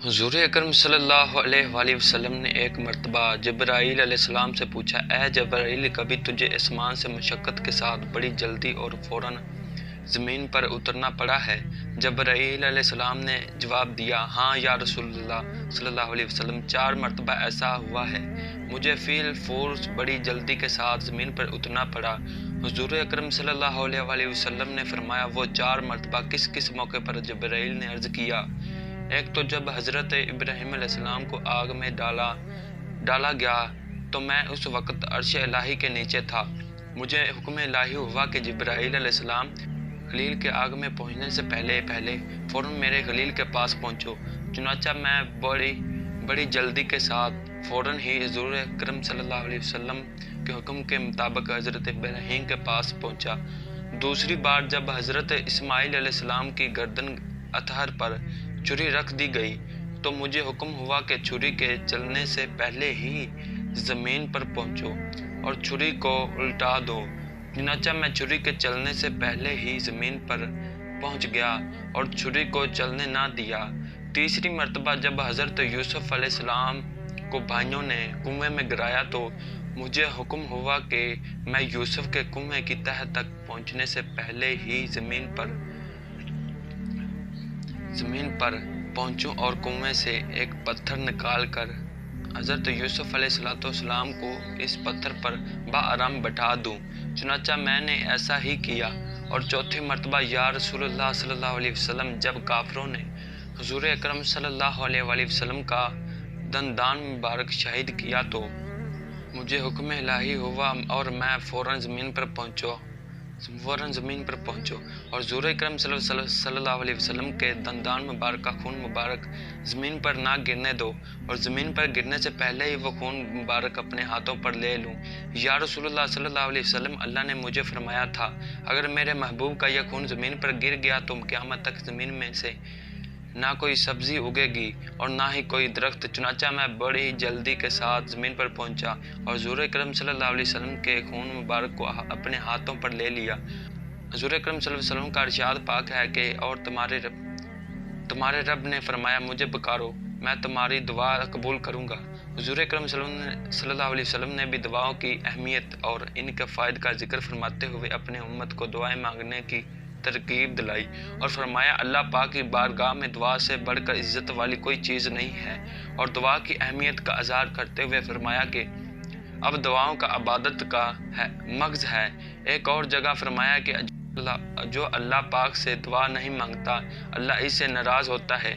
حضور اکرم صلی اللہ علیہ وآلہ وسلم نے ایک مرتبہ جبرائیل علیہ السلام سے پوچھا، اے جبرائیل، کبھی تجھے آسمان سے مشقت کے ساتھ بڑی جلدی اور فوراً زمین پر اترنا پڑا ہے؟ جبرائیل علیہ السلام نے جواب دیا، ہاں یا رسول اللہ صلی اللہ علیہ وسلم، 4 مرتبہ ایسا ہوا ہے، مجھے فی الفور بڑی جلدی کے ساتھ زمین پر اترنا پڑا۔ حضور اکرم صلی اللہ علیہ وآلہ وسلم نے فرمایا، وہ 4 مرتبہ کس کس موقع پر؟ جبرائیل نے عرض کیا، ایک تو جب حضرت ابراہیم علیہ السلام کو آگ میں ڈالا گیا تو میں اس وقت عرش الہی کے نیچے تھا، مجھے حکم الہی ہوا کہ جبرائیل علیہ السلام خلیل کے آگ میں پہنچنے سے پہلے فوراً میرے خلیل کے پاس پہنچو۔ چنانچہ میں بڑی جلدی کے ساتھ فوراً ہی حضور اکرم صلی اللہ علیہ وسلم کے حکم کے مطابق حضرت ابراہیم کے پاس پہنچا۔ دوسری بار جب حضرت اسماعیل علیہ السلام کی گردن اطہر پر چھری رکھ دی گئی تو مجھے حکم ہوا کہ چھری کے چلنے سے پہلے ہی زمین پر پہنچو اور چھری کو الٹا دو۔ چنانچہ میں چھری کے چلنے سے پہلے ہی زمین پر پہنچ گیا اور چھری کو چلنے نہ دیا۔ تیسری مرتبہ جب حضرت یوسف علیہ السلام کو بھائیوں نے کنویں میں گرایا تو مجھے حکم ہوا کہ میں یوسف کے کنویں کی تہہ تک پہنچنے سے پہلے ہی زمین پر پہنچوں اور کنویں سے ایک پتھر نکال کر حضرت یوسف علیہ السلام کو اس پتھر پر بآرام بٹھا دوں۔ چنانچہ میں نے ایسا ہی کیا۔ اور چوتھی مرتبہ یا رسول اللہ صلی اللہ علیہ وسلم، جب کافروں نے حضور اکرم صلی اللہ علیہ وآلہ وسلم کا دندان مبارک شہید کیا تو مجھے حکم الہی ہوا اور میں فوراً زمین پر پہنچو اور حضور اکرم صلی اللہ علیہ وسلم کے دندان مبارک کا خون مبارک زمین پر نہ گرنے دو اور زمین پر گرنے سے پہلے ہی وہ خون مبارک اپنے ہاتھوں پر لے لوں۔ یا رسول اللہ صلی اللہ علیہ وسلم، اللہ نے مجھے فرمایا تھا، اگر میرے محبوب کا یہ خون زمین پر گر گیا تو قیامت تک زمین میں سے نہ کوئی سبزی اگے گی اور نہ ہی کوئی درخت۔ چنانچہ میں بڑی جلدی کے ساتھ زمین پر پہنچا اور حضور اکرم صلی اللہ علیہ وسلم کے خون مبارک کو اپنے ہاتھوں پر لے لیا۔ حضور اکرم صلی اللہ علیہ وسلم کا ارشاد پاک ہے کہ اور تمہارے رب نے فرمایا، مجھے پکارو، میں تمہاری دعا قبول کروں گا۔ حضور اکرم صلی اللہ علیہ وسلم نے بھی دعاؤں کی اہمیت اور ان کے فائد کا ذکر فرماتے ہوئے اپنے امت کو دعائیں مانگنے کی ترغیب دلائی اور فرمایا، اللہ پاک کی بارگاہ میں دعا سے بڑھ کر عزت والی کوئی چیز نہیں ہے، اور دعا کی اہمیت کا اظہار کرتے ہوئے فرمایا کہ اب دعاؤں کا عبادت کا مغز ہے۔ ایک اور جگہ فرمایا کہ جو اللہ پاک سے دعا نہیں مانگتا اللہ اس سے ناراض ہوتا ہے۔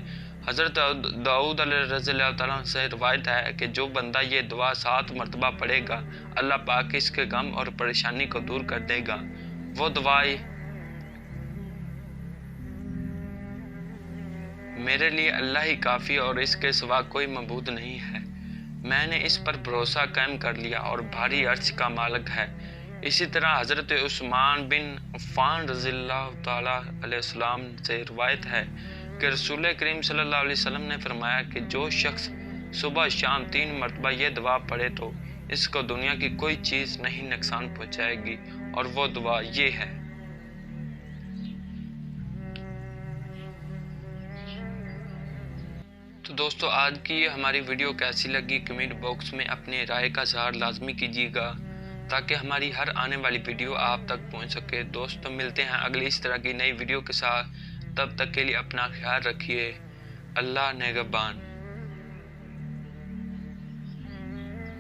حضرت داؤد علیہ رضی اللہ تعالیٰ سے روایت ہے کہ جو بندہ یہ دعا 7 مرتبہ پڑھے گا اللہ پاک اس کے غم اور پریشانی کو دور کر دے گا۔ وہ دعائیں میرے لیے اللہ ہی کافی اور اس کے سوا کوئی معبود نہیں ہے، میں نے اس پر بھروسہ قائم کر لیا اور بھاری عرش کا مالک ہے۔ اسی طرح حضرت عثمان بن عفان رضی اللہ تعالیٰ علیہ السلام سے روایت ہے کہ رسول کریم صلی اللہ علیہ وسلم نے فرمایا کہ جو شخص صبح شام 3 مرتبہ یہ دعا پڑھے تو اس کو دنیا کی کوئی چیز نہیں نقصان پہنچائے گی، اور وہ دعا یہ ہے۔ تو دوستو، آج کی ہماری ویڈیو کیسی لگی کمنٹ باکس میں اپنے رائے کا اظہار لازمی کیجیے گا تاکہ ہماری ہر آنے والی ویڈیو آپ تک پہنچ سکے۔ دوستو، ملتے ہیں اگلی اس طرح کی نئی ویڈیو کے ساتھ، تب تک کے لیے اپنا خیال رکھیے۔ اللہ نگہبان۔